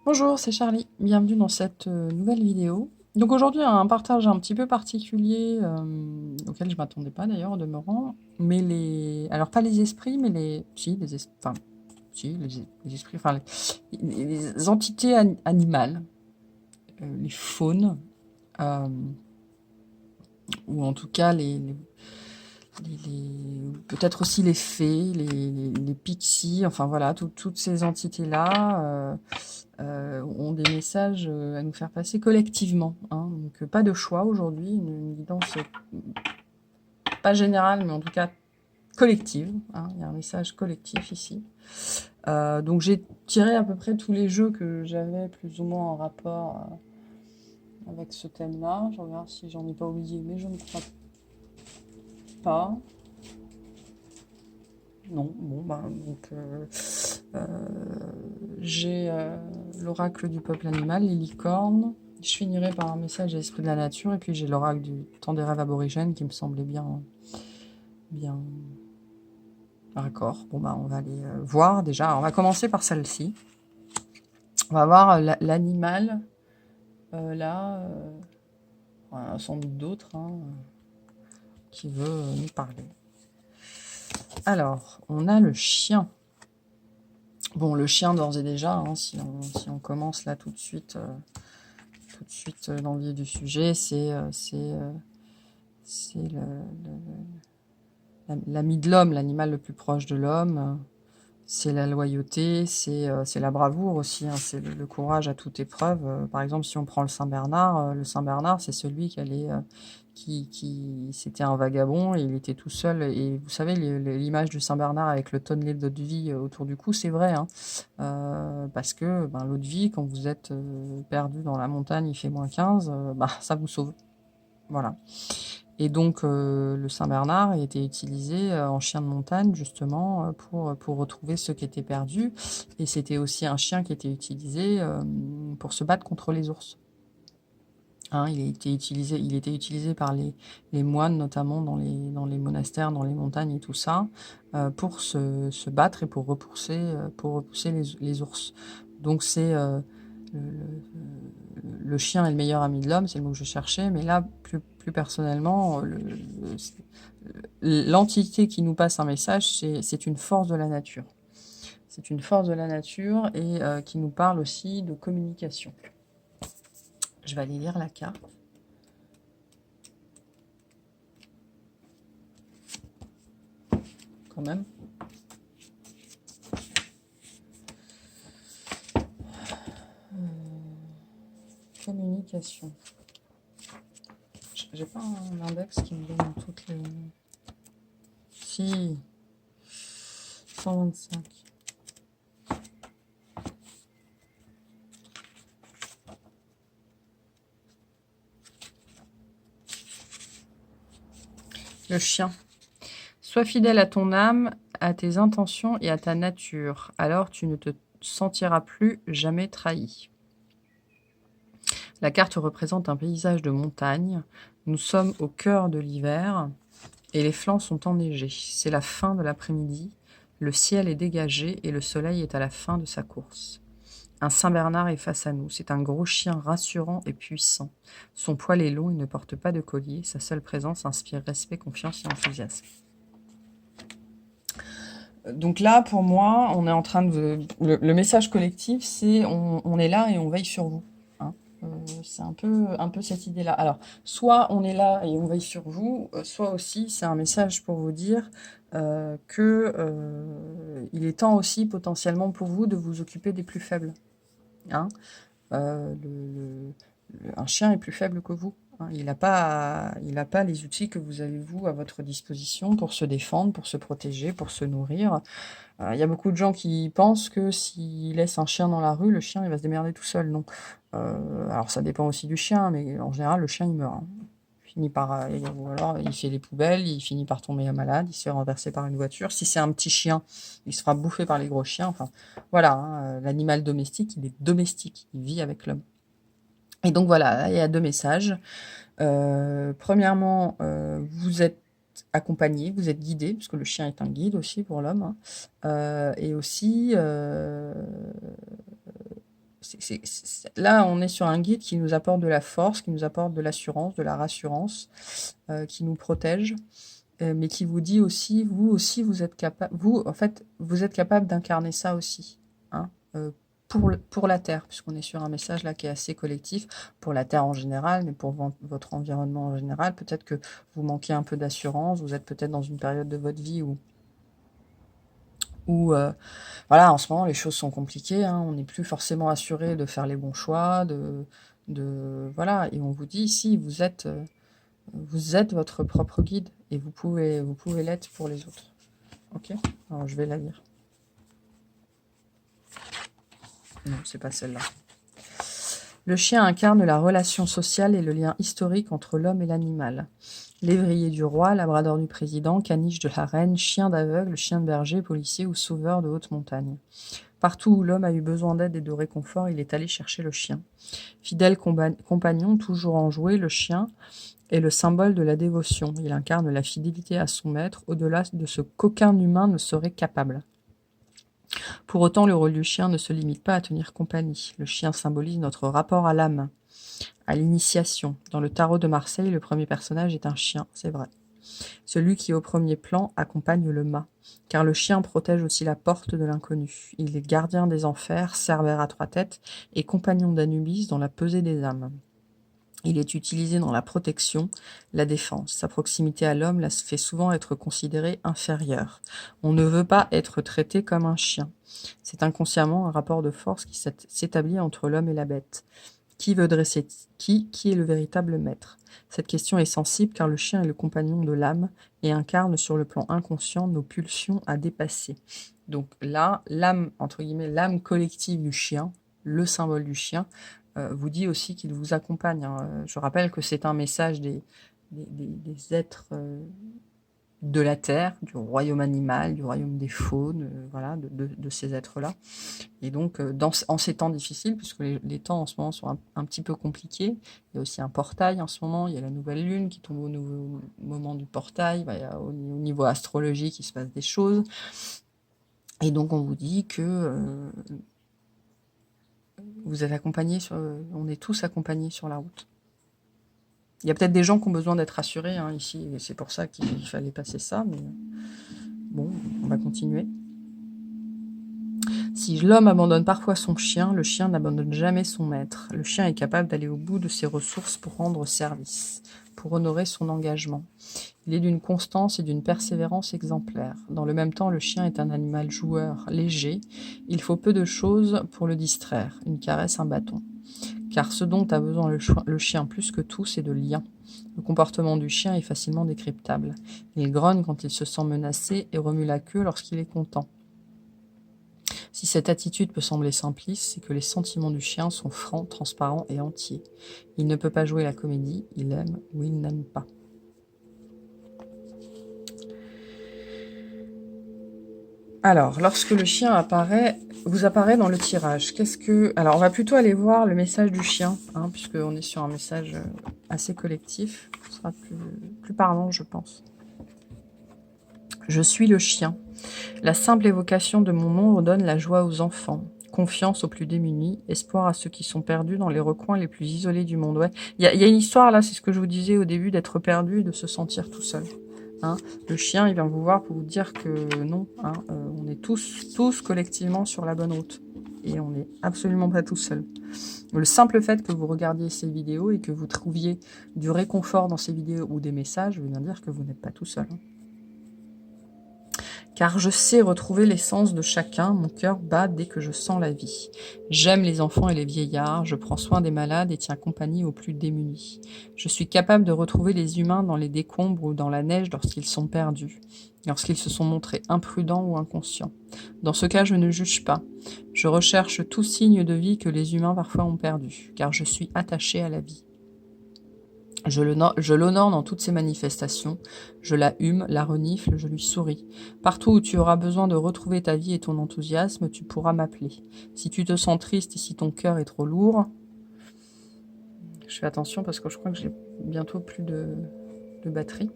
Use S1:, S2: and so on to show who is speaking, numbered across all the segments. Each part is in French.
S1: Bonjour, c'est Charlie. Bienvenue dans cette nouvelle vidéo. Donc aujourd'hui, un partage un petit peu particulier, auquel je m'attendais pas d'ailleurs au demeurant. Mais les... Alors pas les esprits, mais les... Si, enfin, si, les esprits, enfin les entités animales, les faunes, euh, ou en tout cas peut-être aussi les fées, les pixies, enfin voilà, toutes ces entités-là ont des messages à nous faire passer collectivement, hein. Donc pas de choix aujourd'hui, une guidance pas générale, mais en tout cas collective, hein. Il y a un message collectif ici. Donc j'ai tiré à peu près tous les jeux que j'avais plus ou moins en rapport avec ce thème-là. Je regarde si j'en ai pas oublié, mais je ne crois pas. Non, bon, bah, donc euh, j'ai l'oracle du peuple animal, les licornes. Je finirai par un message à l'esprit de la nature, et puis j'ai l'oracle du temps des rêves aborigènes qui me semblait bien raccord. Bon, bah, on va aller voir déjà. On va commencer par celle-ci. On va voir l'animal, là, sans doute d'autres, hein, qui veut nous parler. Alors, on a le chien. Bon, le chien d'ores et déjà, hein, si on commence là tout de suite dans le vif du sujet, c'est l'ami de l'homme, l'animal le plus proche de l'homme. C'est la loyauté, c'est la bravoure aussi, hein, c'est le courage à toute épreuve. Par exemple, si on prend le Saint Bernard, c'est celui qui c'était un vagabond et il était tout seul. Et vous savez, l'image du Saint Bernard avec le tonnelet d'eau de vie autour du cou, c'est vrai, hein. Parce que ben, l'eau de vie, quand vous êtes perdu dans la montagne, il fait -15, bah, ça vous sauve. Voilà. Et donc, le Saint-Bernard a été utilisé en chien de montagne, justement, pour retrouver ceux qui étaient perdus. Et c'était aussi un chien qui était utilisé pour se battre contre les ours. Hein, il était utilisé par les moines, notamment dans les monastères, dans les montagnes et tout ça, pour se battre et pour repousser les ours. Donc, le, le chien est le meilleur ami de l'homme, c'est le mot que je cherchais, mais là, plus personnellement, l'entité qui nous passe un message, c'est une force de la nature. C'est une force de la nature et qui nous parle aussi de communication. Je vais aller lire la carte. Quand même. Communication. J'ai pas un index qui me donne toutes les... Si. 125. Le chien. Sois fidèle à ton âme, à tes intentions et à ta nature. Alors tu ne te sentiras plus jamais trahi. La carte représente un paysage de montagne. Nous sommes au cœur de l'hiver et les flancs sont enneigés. C'est la fin de l'après-midi. Le ciel est dégagé et le soleil est à la fin de sa course. Un Saint-Bernard est face à nous. C'est un gros chien rassurant et puissant. Son poil est long, il ne porte pas de collier. Sa seule présence inspire respect, confiance et enthousiasme. Donc là, pour moi, on est en train de... Le message collectif, c'est on est là et on veille sur vous. Hein. C'est un peu cette idée-là. Alors, soit on est là et on veille sur vous, soit aussi c'est un message pour vous dire que il est temps aussi potentiellement pour vous de vous occuper des plus faibles. Hein. Euh, le- un chien est plus faible que vous. Hein. Il n'a pas les outils que vous avez, vous, à votre disposition pour se défendre, pour se protéger, pour se nourrir. Il y a beaucoup de gens qui pensent que s'ils laissent un chien dans la rue, le chien, il va se démerder tout seul. Non. Alors, ça dépend aussi du chien, mais en général, le chien, il meurt. Hein. Il finit par, ou alors, il fait les poubelles, il finit par tomber malade, il se fait renverser par une voiture. Si c'est un petit chien, il se fera bouffer par les gros chiens. Enfin, voilà, hein, l'animal domestique, il est domestique, il vit avec l'homme. Et donc voilà, il y a deux messages. Premièrement, vous êtes accompagné, vous êtes guidé, puisque le chien est un guide aussi pour l'homme. Hein. Et aussi, Là, on est sur un guide qui nous apporte de la force, qui nous apporte de l'assurance, de la rassurance, qui nous protège, mais qui vous dit aussi, vous êtes capable, en fait, vous êtes capable d'incarner ça aussi, hein, pour la Terre, puisqu'on est sur un message là qui est assez collectif, pour la Terre en général, mais pour votre environnement en général. Peut-être que vous manquez un peu d'assurance, vous êtes peut-être dans une période de votre vie où voilà, en ce moment, les choses sont compliquées, hein, on n'est plus forcément assuré de faire les bons choix, voilà, et on vous dit ici, vous êtes votre propre guide, et vous pouvez l'être pour les autres. Ok, alors je vais la lire. Non, c'est pas celle-là. Le chien incarne la relation sociale et le lien historique entre l'homme et l'animal. Lévrier du roi, labrador du président, caniche de la reine, chien d'aveugle, chien de berger, policier ou sauveur de haute montagne. Partout où l'homme a eu besoin d'aide et de réconfort, il est allé chercher le chien. Fidèle compagnon, toujours enjoué, le chien est le symbole de la dévotion. Il incarne la fidélité à son maître, au-delà de ce qu'aucun humain ne serait capable. Pour autant, le rôle du chien ne se limite pas à tenir compagnie. Le chien symbolise notre rapport à l'âme, à l'initiation. Dans le tarot de Marseille, le premier personnage est un chien, c'est vrai. Celui qui, au premier plan, accompagne le mât, car le chien protège aussi la porte de l'inconnu. Il est gardien des enfers, cerbère à trois têtes et compagnon d'Anubis dans la pesée des âmes. Il est utilisé dans la protection, la défense. Sa proximité à l'homme la fait souvent être considéré inférieur. On ne veut pas être traité comme un chien. C'est inconsciemment un rapport de force qui s'établit entre l'homme et la bête. Qui veut dresser qui est le véritable maître? Cette question est sensible car le chien est le compagnon de l'âme et incarne sur le plan inconscient nos pulsions à dépasser. Donc là, l'âme, entre guillemets, l'âme collective du chien, le symbole du chien, vous dit aussi qu'il vous accompagne, hein. Je rappelle que c'est un message des êtres de la terre, du royaume animal, du royaume des faunes, voilà, de ces êtres-là. Et donc, en ces temps difficiles, puisque les temps en ce moment sont un petit peu compliqués, il y a aussi un portail en ce moment, il y a la nouvelle lune qui tombe au nouveau moment du portail, il y a au niveau astrologique, il se passe des choses. Et donc, on vous dit que vous êtes accompagnés, on est tous accompagnés sur la route. Il y a peut-être des gens qui ont besoin d'être rassurés, hein, ici, et c'est pour ça qu'il fallait passer ça, mais bon, on va continuer. Si l'homme abandonne parfois son chien, le chien n'abandonne jamais son maître. Le chien est capable d'aller au bout de ses ressources pour rendre service, pour honorer son engagement. Il est d'une constance et d'une persévérance exemplaires. Dans le même temps, le chien est un animal joueur, léger. Il faut peu de choses pour le distraire, une caresse, un bâton. Car ce dont a besoin le chien plus que tout, c'est de lien. Le comportement du chien est facilement décryptable. Il grogne quand il se sent menacé et remue la queue lorsqu'il est content. Si cette attitude peut sembler simpliste, c'est que les sentiments du chien sont francs, transparents et entiers. Il ne peut pas jouer la comédie, il aime ou il n'aime pas. Alors, lorsque le chien vous apparaît dans le tirage, alors, on va plutôt aller voir le message du chien, hein, puisqu'on est sur un message assez collectif. Ce sera plus parlant, je pense. Je suis le chien. La simple évocation de mon nom redonne la joie aux enfants, confiance aux plus démunis, espoir à ceux qui sont perdus dans les recoins les plus isolés du monde. Ouais. Il y a une histoire là, c'est ce que je vous disais au début, d'être perdu et de se sentir tout seul. Hein. Le chien, il vient vous voir pour vous dire que non, hein, on est tous collectivement sur la bonne route. Et on n'est absolument pas tout seul. Le simple fait que vous regardiez ces vidéos et que vous trouviez du réconfort dans ces vidéos ou des messages veut bien dire que vous n'êtes pas tout seul. Hein. Car je sais retrouver l'essence de chacun, mon cœur bat dès que je sens la vie. J'aime les enfants et les vieillards, je prends soin des malades et tiens compagnie aux plus démunis. Je suis capable de retrouver les humains dans les décombres ou dans la neige lorsqu'ils sont perdus, lorsqu'ils se sont montrés imprudents ou inconscients. Dans ce cas, je ne juge pas. Je recherche tout signe de vie que les humains parfois ont perdu, car je suis attaché à la vie. Je l'honore dans toutes ses manifestations, je la hume, la renifle, je lui souris. Partout où tu auras besoin de retrouver ta vie et ton enthousiasme, tu pourras m'appeler. Si tu te sens triste et si ton cœur est trop lourd, je fais attention parce que je crois que j'ai bientôt plus de batterie.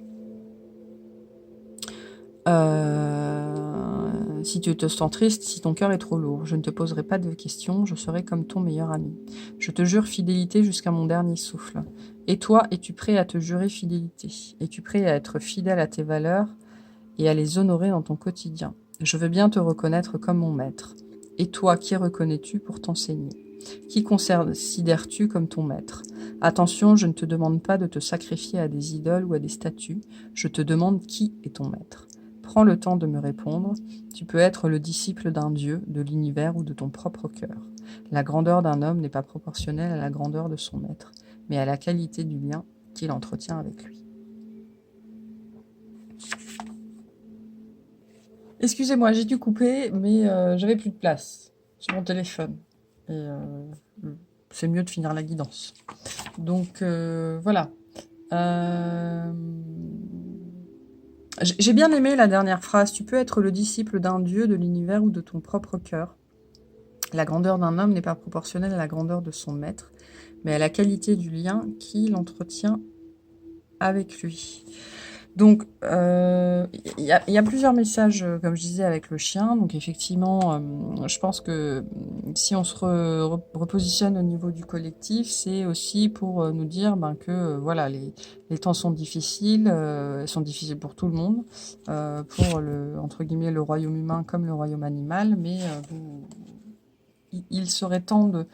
S1: Si tu te sens triste, si ton cœur est trop lourd, je ne te poserai pas de questions, je serai comme ton meilleur ami. Je te jure fidélité jusqu'à mon dernier souffle. Et toi, es-tu prêt à te jurer fidélité? Es-tu prêt à être fidèle à tes valeurs et à les honorer dans ton quotidien? Je veux bien te reconnaître comme mon maître. Et toi, qui reconnais-tu pour t'enseigner? Qui considères-tu comme ton maître? Attention, je ne te demande pas de te sacrifier à des idoles ou à des statues, je te demande qui est ton maître. Prends le temps de me répondre. Tu peux être le disciple d'un dieu, de l'univers ou de ton propre cœur. La grandeur d'un homme n'est pas proportionnelle à la grandeur de son maître, mais à la qualité du lien qu'il entretient avec lui. Excusez-moi, j'ai dû couper, mais j'avais plus de place sur mon téléphone. Et c'est mieux de finir la guidance. Donc voilà. J'ai bien aimé la dernière phrase. Tu peux être le disciple d'un dieu, de l'univers ou de ton propre cœur. La grandeur d'un homme n'est pas proportionnelle à la grandeur de son maître, mais à la qualité du lien qu'il entretient avec lui. Donc, y a plusieurs messages, comme je disais, avec le chien. Donc, effectivement, je pense que si on se repositionne au niveau du collectif, c'est aussi pour nous dire que voilà, les temps sont difficiles, elles sont difficiles pour tout le monde, pour entre guillemets, le royaume humain comme le royaume animal, mais il serait temps de...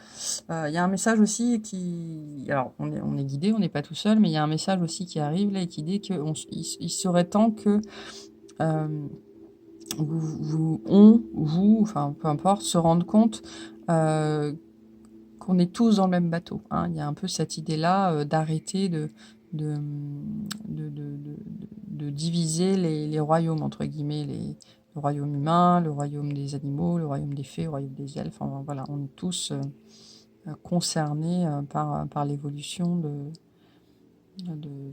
S1: Il y a un message aussi qui... Alors, on est guidé, on n'est pas tout seul, mais il y a un message aussi qui arrive là et qui dit qu'il serait temps que vous, enfin, peu importe, se rendre compte qu'on est tous dans le même bateau. Hein. Il y a un peu cette idée-là d'arrêter de, de, de, de, de diviser les royaumes, entre guillemets, le royaume humain, le royaume des animaux, le royaume des fées, le royaume des elfes. Enfin, voilà, on est tous concernés par l'évolution de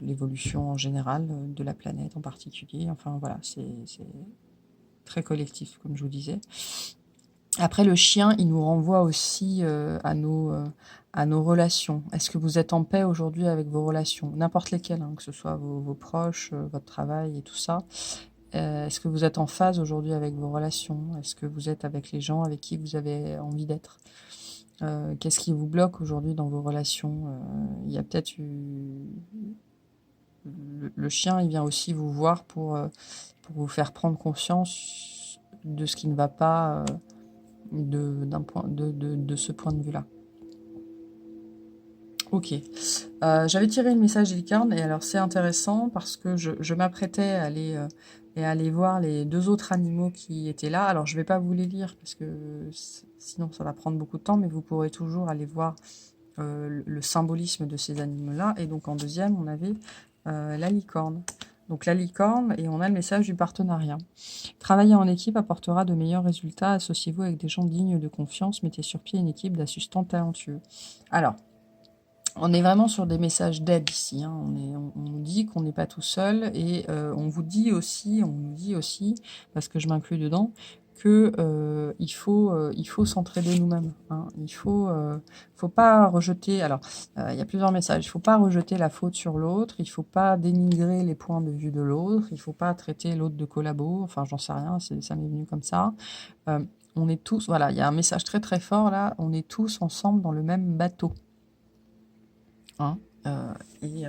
S1: l'évolution en général, de la planète en particulier. Enfin voilà, c'est très collectif, comme je vous disais. Après, le chien, il nous renvoie aussi à nos relations. Est-ce que vous êtes en paix aujourd'hui avec vos relations? N'importe lesquelles, hein, que ce soit vos proches, votre travail et tout ça. Est-ce que vous êtes en phase aujourd'hui avec vos relations? Est-ce que vous êtes avec les gens avec qui vous avez envie d'être? Qu'est-ce qui vous bloque aujourd'hui dans vos relations? Il y a peut-être le chien, il vient aussi vous voir pour vous faire prendre conscience de ce qui ne va pas de ce point de vue-là. Ok. J'avais tiré le message des licornes et alors c'est intéressant parce que je m'apprêtais à aller voir les deux autres animaux qui étaient là. Alors je vais pas vous les lire parce que sinon ça va prendre beaucoup de temps, mais vous pourrez toujours aller voir le symbolisme de ces animaux-là. Et donc en deuxième, on avait la licorne. Donc la licorne, et on a le message du partenariat. Travailler en équipe apportera de meilleurs résultats. Associez-vous avec des gens dignes de confiance. Mettez sur pied une équipe d'assistants talentueux. Alors, on est vraiment sur des messages d'aide ici. Hein. On nous dit qu'on n'est pas tout seul et on nous dit aussi, parce que je m'inclus dedans, que il faut s'entraider nous-mêmes. Hein. Faut pas rejeter. Alors, il y a plusieurs messages. Il faut pas rejeter la faute sur l'autre. Il faut pas dénigrer les points de vue de l'autre. Il faut pas traiter l'autre de collabo. Enfin, j'en sais rien. Ça m'est venu comme ça. On est tous. Voilà, il y a un message très très fort là. On est tous ensemble dans le même bateau. Hein, et,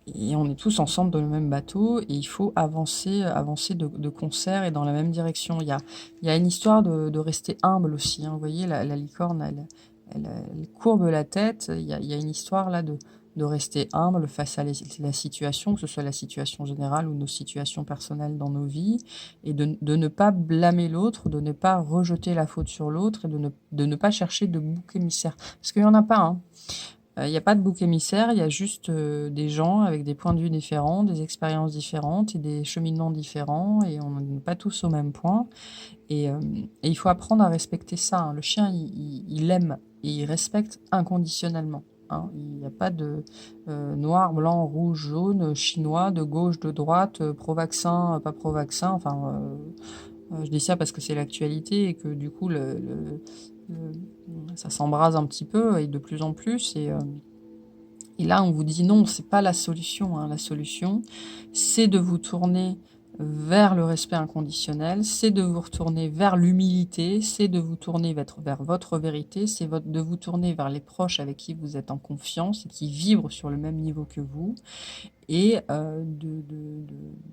S1: et on est tous ensemble dans le même bateau et il faut avancer de concert et dans la même direction. Il y a une histoire de rester humble aussi. Hein. Vous voyez, la licorne, elle courbe la tête. Il y a une histoire là de rester humble face à la situation, que ce soit la situation générale ou nos situations personnelles dans nos vies, et de ne pas blâmer l'autre, de ne pas rejeter la faute sur l'autre et de ne pas chercher de bouc émissaire. Parce qu'il n'y en a pas, hein. Il n'y a pas de bouc émissaire, il y a juste des gens avec des points de vue différents, des expériences différentes et des cheminements différents et on n'est pas tous au même point. Et il faut apprendre à respecter ça. Hein. Le chien, il aime et il respecte inconditionnellement. Hein. Il n'y a pas de noir, blanc, rouge, jaune, chinois, de gauche, de droite, pro-vaccin, pas pro-vaccin. Enfin, je dis ça parce que c'est l'actualité et que du coup, ça s'embrase un petit peu et de plus en plus. Et là, on vous dit non, c'est pas la solution. Hein. La solution, c'est de vous tourner vers le respect inconditionnel, c'est de vous retourner vers l'humilité, c'est de vous tourner vers votre vérité, c'est de vous tourner vers les proches avec qui vous êtes en confiance et qui vibrent sur le même niveau que vous, et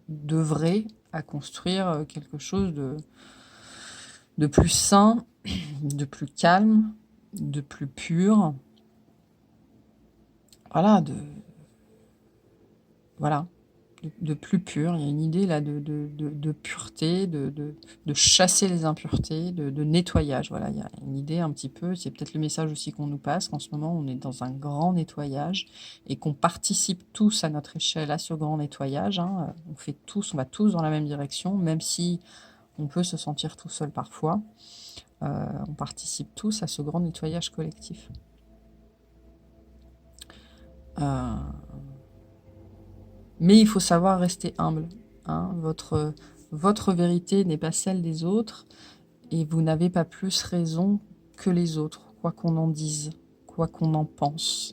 S1: d'œuvrer à construire quelque chose de plus sain, de plus calme, de plus pur. Voilà, voilà, de plus pur. Il y a une idée là de pureté, de chasser les impuretés, de nettoyage. Voilà, il y a une idée un petit peu, c'est peut-être le message aussi qu'on nous passe, qu'en ce moment on est dans un grand nettoyage et qu'on participe tous à notre échelle à ce grand nettoyage. Hein. On va tous dans la même direction, même si on peut se sentir tout seul parfois. On participe tous à ce grand nettoyage collectif. Mais il faut savoir rester humble. Hein. Votre vérité n'est pas celle des autres et vous n'avez pas plus raison que les autres, quoi qu'on en dise, quoi qu'on en pense.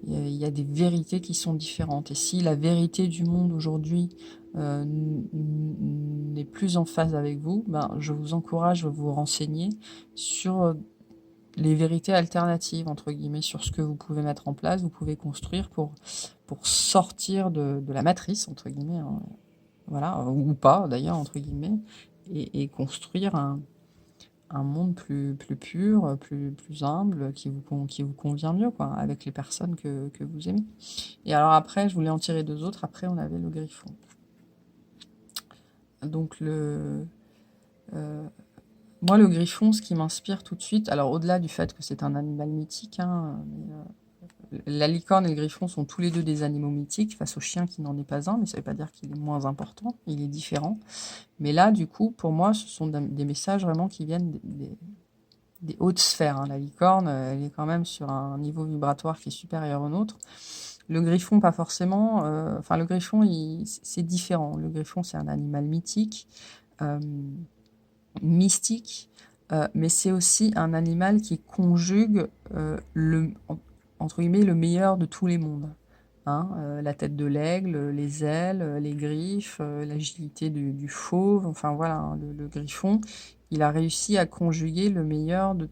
S1: Il y a des vérités qui sont différentes. Et si la vérité du monde aujourd'hui n'est plus en phase avec vous, ben, je vous encourage à vous renseigner sur les vérités alternatives, entre guillemets, sur ce que vous pouvez mettre en place, vous pouvez construire pour sortir de la matrice, entre guillemets, hein, voilà, ou pas d'ailleurs, entre guillemets, et construire un monde plus pur, plus humble, qui vous convient mieux, quoi, avec les personnes que vous aimez. Et alors après, je voulais en tirer deux autres, après on avait le griffon. Donc moi, le griffon, ce qui m'inspire tout de suite, alors au-delà du fait que c'est un animal mythique, hein, la licorne et le griffon sont tous les deux des animaux mythiques face au chien qui n'en est pas un, mais ça ne veut pas dire qu'il est moins important, il est différent. Mais là, du coup, pour moi, ce sont des messages vraiment qui viennent des hautes sphères. Hein. La licorne, elle est quand même sur un niveau vibratoire qui est supérieur au nôtre. Le griffon, pas forcément. Enfin, le griffon, c'est différent. Le griffon, c'est un animal mythique. Mystique, mais c'est aussi un animal qui conjugue entre guillemets le meilleur de tous les mondes. Hein, la tête de l'aigle, les ailes, les griffes, l'agilité du fauve, enfin voilà, hein, le griffon, il a réussi à conjuguer le meilleur de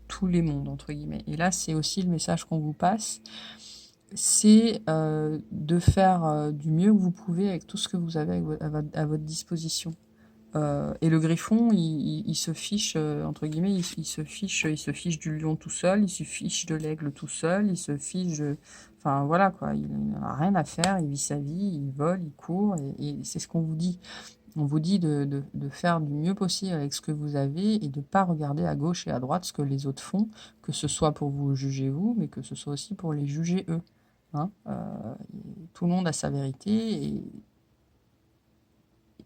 S1: tous les mondes, entre guillemets. Et là, c'est aussi le message qu'on vous passe, c'est de faire du mieux que vous pouvez avec tout ce que vous avez à votre disposition. Et le griffon, il se fiche, entre guillemets, il se fiche du lion tout seul, il se fiche de l'aigle tout seul, il se fiche enfin voilà quoi, il n'a rien à faire, il vit sa vie, il vole, il court, et c'est ce qu'on vous dit. On vous dit de faire du mieux possible avec ce que vous avez et de ne pas regarder à gauche et à droite ce que les autres font, que ce soit pour vous juger vous, mais que ce soit aussi pour les juger eux. Hein. Tout le monde a sa vérité,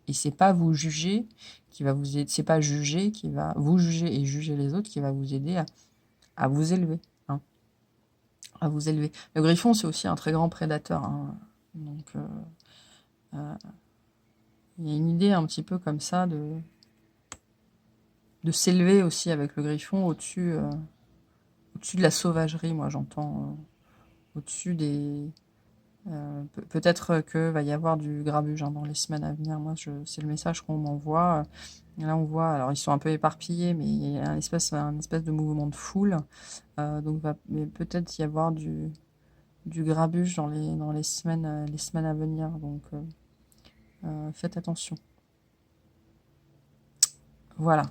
S1: et c'est pas vous juger qui va vous aider, c'est pas juger qui va vous juger et juger les autres qui va vous aider à vous élever, hein, à vous élever. Le griffon, c'est aussi un très grand prédateur, hein, donc il y a une idée un petit peu comme ça de s'élever aussi avec le griffon au-dessus de la sauvagerie, moi j'entends, au-dessus des peut-être que va y avoir du grabuge, hein, dans les semaines à venir. Moi, c'est le message qu'on m'envoie. Là, on voit, alors ils sont un peu éparpillés, mais il y a un espèce de mouvement de foule. Donc, va peut-être y avoir du grabuge dans les semaines à venir. Donc, faites attention. Voilà.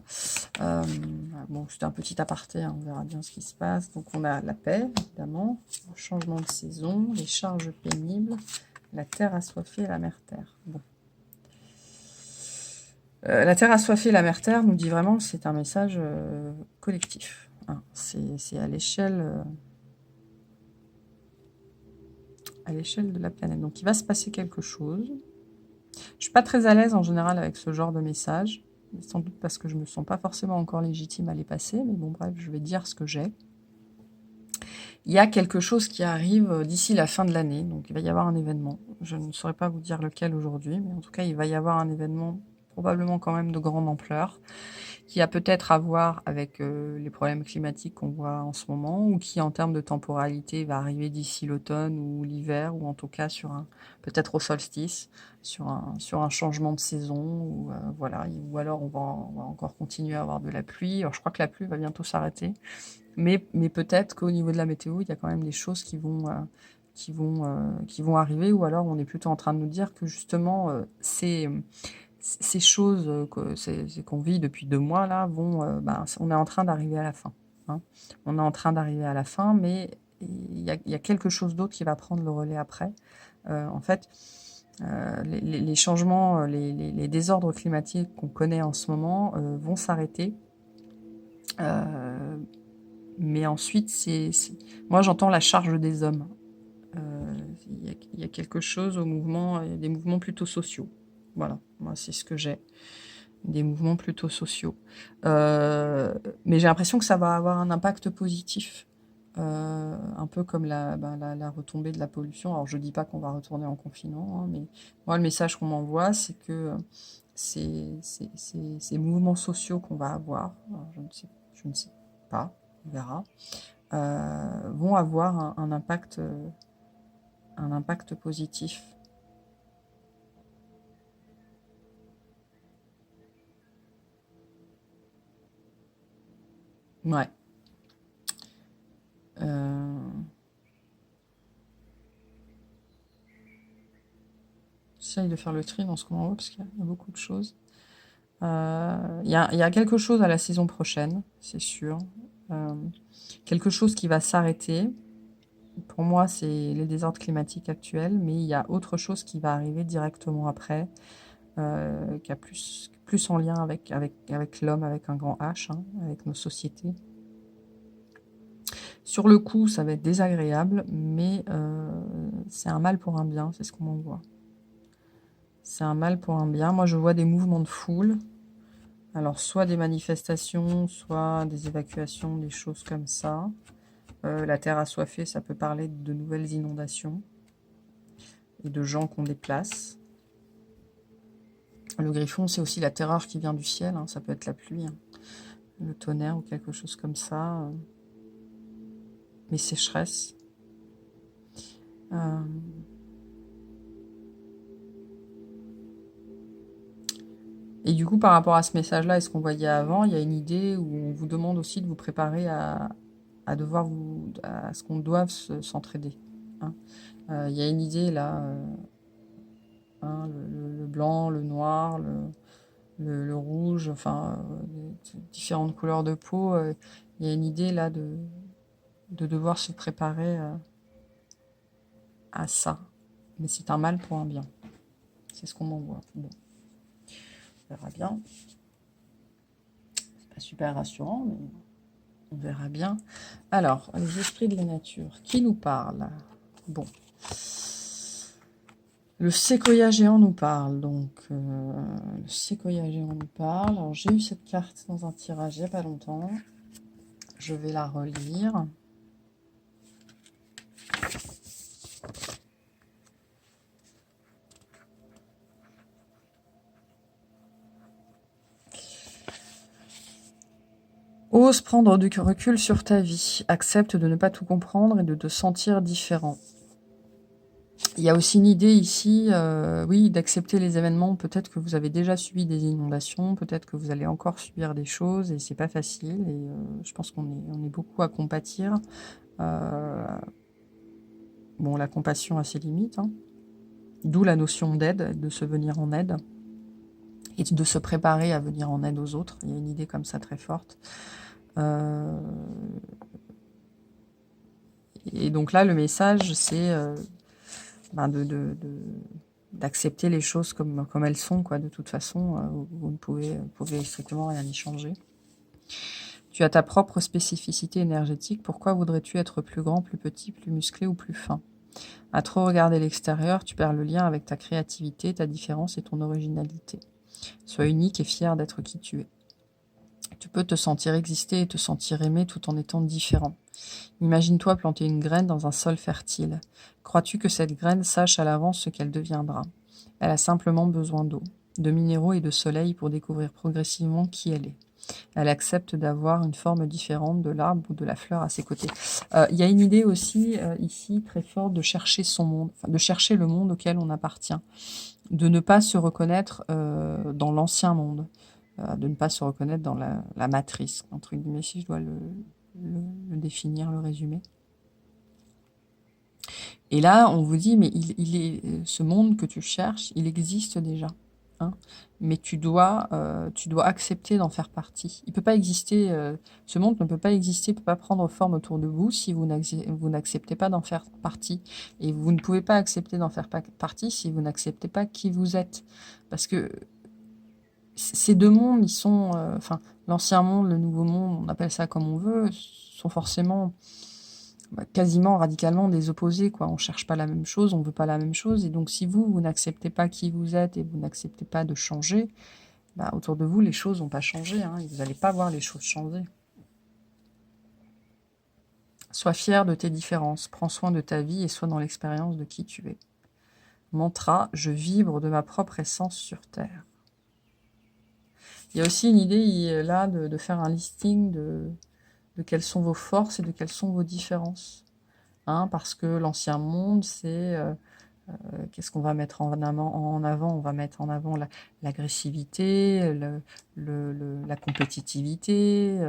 S1: Bon, c'était un petit aparté, hein, on verra bien ce qui se passe. Donc, on a la paix, évidemment, le changement de saison, les charges pénibles, la terre assoiffée et la mer terre. Bon. La terre assoiffée et la mer terre nous dit vraiment que c'est un message collectif. Hein. C'est à l'échelle de la planète. Donc, il va se passer quelque chose. Je suis pas très à l'aise en général avec ce genre de message. Sans doute parce que je me sens pas forcément encore légitime à les passer. Mais bon, bref, je vais dire ce que j'ai. Il y a quelque chose qui arrive d'ici la fin de l'année. Donc, il va y avoir un événement. Je ne saurais pas vous dire lequel aujourd'hui. Mais en tout cas, il va y avoir un événement probablement quand même de grande ampleur. qui a peut-être à voir avec les problèmes climatiques qu'on voit en ce moment, ou qui en termes de temporalité va arriver d'ici l'automne ou l'hiver, ou en tout cas peut-être au solstice, sur un changement de saison, ou voilà, ou alors on va encore continuer à avoir de la pluie. Alors je crois que la pluie va bientôt s'arrêter, mais peut-être qu'au niveau de la météo, il y a quand même des choses qui vont arriver, ou alors on est plutôt en train de nous dire que justement ces choses qu'on vit depuis 2 mois là on est en train d'arriver à la fin, hein. On est en train d'arriver à la fin, mais il y a quelque chose d'autre qui va prendre le relais après. En fait, les changements, les désordres climatiques qu'on connaît en ce moment vont s'arrêter. Mais ensuite, moi j'entends la charge des hommes. Il y a quelque chose au mouvement, il y a des mouvements plutôt sociaux. Voilà, moi c'est ce que j'ai. Des mouvements plutôt sociaux. Mais j'ai l'impression que ça va avoir un impact positif. Un peu comme la retombée de la pollution. Alors je dis pas qu'on va retourner en confinement, hein, mais moi le message qu'on m'envoie, c'est que ces mouvements sociaux qu'on va avoir, alors, je ne sais pas, on verra, vont avoir un impact positif. Ouais. J'essaye de faire le tri dans ce qu'on envoie parce qu'il y a beaucoup de choses. Il y a quelque chose à la saison prochaine, c'est sûr. Quelque chose qui va s'arrêter. Pour moi, c'est les désordres climatiques actuels, mais il y a autre chose qui va arriver directement après, qui a plus en lien avec l'homme, avec un grand H, hein, avec nos sociétés. Sur le coup, ça va être désagréable, mais c'est un mal pour un bien, c'est ce qu'on m'envoie. C'est un mal pour un bien. Moi, je vois des mouvements de foule. Alors, soit des manifestations, soit des évacuations, des choses comme ça. La terre assoiffée, ça peut parler de nouvelles inondations et de gens qu'on déplace. Le griffon, c'est aussi la terreur qui vient du ciel, hein. Ça peut être la pluie, hein, le tonnerre ou quelque chose comme ça. Les sécheresses. Et du coup, par rapport à ce message-là et ce qu'on voyait avant, il y a une idée où on vous demande aussi de vous préparer à ce qu'on doive s'entraider, hein. Il y a une idée là, hein, le blanc, le noir, le rouge, enfin, différentes couleurs de peau. Il y a une idée là de devoir se préparer à ça. Mais c'est un mal pour un bien. C'est ce qu'on m'envoie. Bon, on verra bien. C'est pas super rassurant, mais on verra bien. Alors, les esprits de la nature, qui nous parlent? Bon. Le séquoia géant nous parle, donc le séquoia géant nous parle. Alors j'ai eu cette carte dans un tirage il n'y a pas longtemps. Je vais la relire. Ose prendre du recul sur ta vie. Accepte de ne pas tout comprendre et de te sentir différent. Il y a aussi une idée ici, oui, d'accepter les événements. Peut-être que vous avez déjà subi des inondations, peut-être que vous allez encore subir des choses et c'est pas facile. Et je pense on est beaucoup à compatir. Bon, la compassion a ses limites, hein. D'où la notion d'aide, de se venir en aide et de se préparer à venir en aide aux autres. Il y a une idée comme ça très forte. Et donc là, le message, c'est d'accepter les choses comme elles sont, quoi. De toute façon, vous ne pouvez strictement rien y changer. Tu as ta propre spécificité énergétique. Pourquoi voudrais-tu être plus grand, plus petit, plus musclé ou plus fin? À trop regarder l'extérieur, tu perds le lien avec ta créativité, ta différence et ton originalité. Sois unique et fier d'être qui tu es. Tu peux te sentir exister et te sentir aimé tout en étant différent. Imagine-toi planter une graine dans un sol fertile. Crois-tu que cette graine sache à l'avance ce qu'elle deviendra? Elle a simplement besoin d'eau, de minéraux et de soleil pour découvrir progressivement qui elle est. Elle accepte d'avoir une forme différente de l'arbre ou de la fleur à ses côtés. Il y a une idée aussi ici très forte de chercher son monde, enfin, de chercher le monde auquel on appartient, de ne pas se reconnaître dans l'ancien monde, de ne pas se reconnaître dans la matrice, entre guillemets, si je dois le définir, le résumer. Et là, on vous dit, mais ce monde que tu cherches, il existe déjà. Hein, mais tu dois accepter d'en faire partie. Il peut pas exister, ce monde ne peut pas exister, ne peut pas prendre forme autour de vous si vous n'acceptez pas d'en faire partie. Et vous ne pouvez pas accepter d'en faire partie si vous n'acceptez pas qui vous êtes. Parce que ces deux mondes, ils sont, enfin, l'ancien monde, le nouveau monde, on appelle ça comme on veut, sont forcément quasiment radicalement des opposés, quoi. On cherche pas la même chose, on veut pas la même chose. Et donc, si vous n'acceptez pas qui vous êtes et vous n'acceptez pas de changer, bah, autour de vous, les choses n'ont pas changé. Hein, et vous n'allez pas voir les choses changer. Sois fier de tes différences, prends soin de ta vie et sois dans l'expérience de qui tu es. Mantra, je vibre de ma propre essence sur Terre. Il y a aussi une idée là de faire un listing de quelles sont vos forces et de quelles sont vos différences. Hein, parce que l'ancien monde, c'est... qu'est-ce qu'on va mettre en avant? On va mettre en avant l'agressivité, la compétitivité,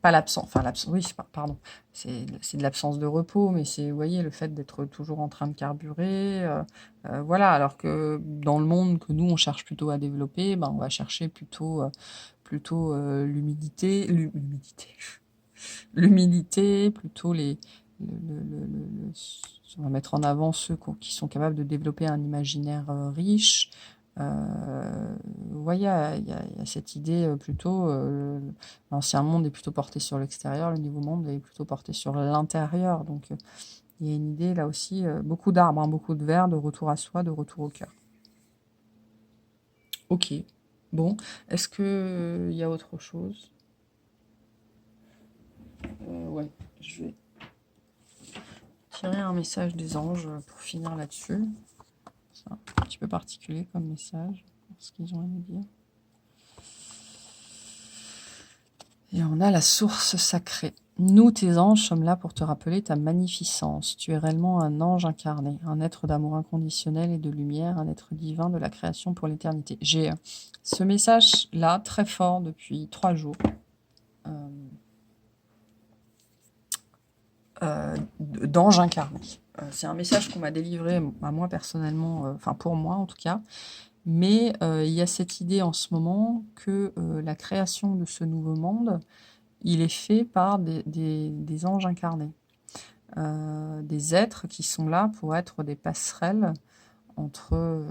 S1: pas l'absence, enfin l'absence, oui, pardon, c'est de l'absence de repos, mais c'est, vous voyez, le fait d'être toujours en train de carburer, voilà, alors que dans le monde que nous, on cherche plutôt à développer, ben, on va chercher plutôt l'humilité, plutôt on va mettre en avant ceux qui sont capables de développer un imaginaire riche. Vous voyez, il y a cette idée plutôt, l'ancien monde est plutôt porté sur l'extérieur, le nouveau monde est plutôt porté sur l'intérieur. Donc il y a une idée là aussi, beaucoup d'arbres, hein, beaucoup de vers, de retour à soi, de retour au cœur. Ok, bon, est-ce qu'il y a autre chose? Ouais, je vais tirer un message des anges pour finir là-dessus. C'est un petit peu particulier comme message, ce qu'ils ont à nous dire. Et on a la source sacrée. Nous, tes anges, sommes là pour te rappeler ta magnificence. Tu es réellement un ange incarné, un être d'amour inconditionnel et de lumière, un être divin de la création pour l'éternité. J'ai ce message-là très fort depuis 3 jours. D'ange incarné. C'est un message qu'on m'a délivré à moi personnellement, enfin pour moi en tout cas, mais il y a cette idée en ce moment que la création de ce nouveau monde, il est fait par des anges incarnés, des êtres qui sont là pour être des passerelles entre,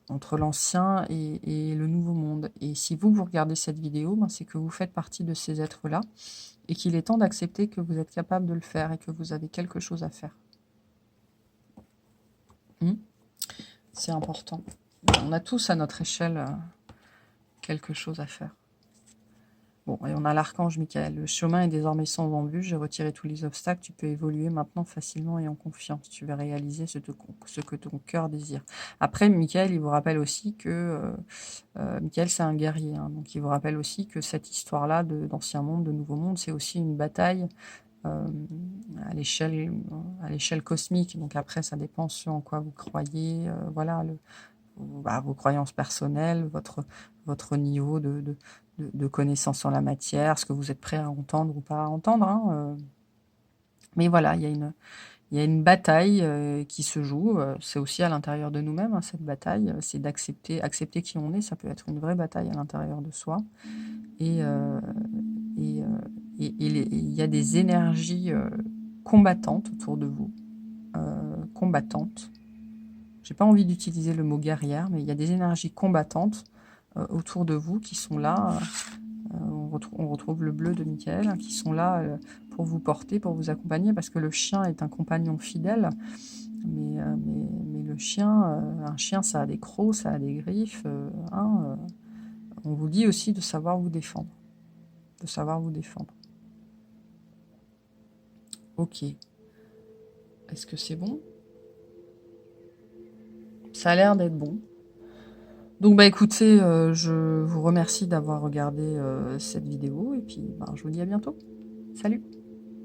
S1: entre l'ancien et le nouveau monde. Et si vous regardez cette vidéo, ben, c'est que vous faites partie de ces êtres-là, et qu'il est temps d'accepter que vous êtes capable de le faire et que vous avez quelque chose à faire. C'est important. On a tous à notre échelle quelque chose à faire. Bon, et on a l'archange Michael. Le chemin est désormais sans embûche. J'ai retiré tous les obstacles. Tu peux évoluer maintenant facilement et en confiance. Tu vas réaliser ce que ton cœur désire. Après, Michael, il vous rappelle aussi que... Michael, c'est un guerrier. Hein, donc, il vous rappelle aussi que cette histoire-là d'ancien monde, de nouveau monde, c'est aussi une bataille à l'échelle cosmique. Donc après, ça dépend ce en quoi vous croyez. Voilà, vos croyances personnelles, votre niveau de connaissance en la matière, ce que vous êtes prêt à entendre ou pas à entendre. Hein, mais voilà, il y a une bataille qui se joue. C'est aussi à l'intérieur de nous-mêmes, hein, cette bataille. C'est accepter qui on est. Ça peut être une vraie bataille à l'intérieur de soi. Et il y a des énergies combattantes autour de vous. Combattantes. J'ai pas envie d'utiliser le mot guerrière, mais il y a des énergies combattantes autour de vous qui sont là. On retrouve le bleu de Michael, hein, qui sont là pour vous porter, pour vous accompagner, parce que le chien est un compagnon fidèle. Mais le chien, un chien, ça a des crocs, ça a des griffes. On vous dit aussi de savoir vous défendre. De savoir vous défendre. Ok. Est-ce que c'est bon? Ça a l'air d'être bon. Donc bah écoutez, je vous remercie d'avoir regardé, cette vidéo et puis, ben, je vous dis à bientôt. Salut!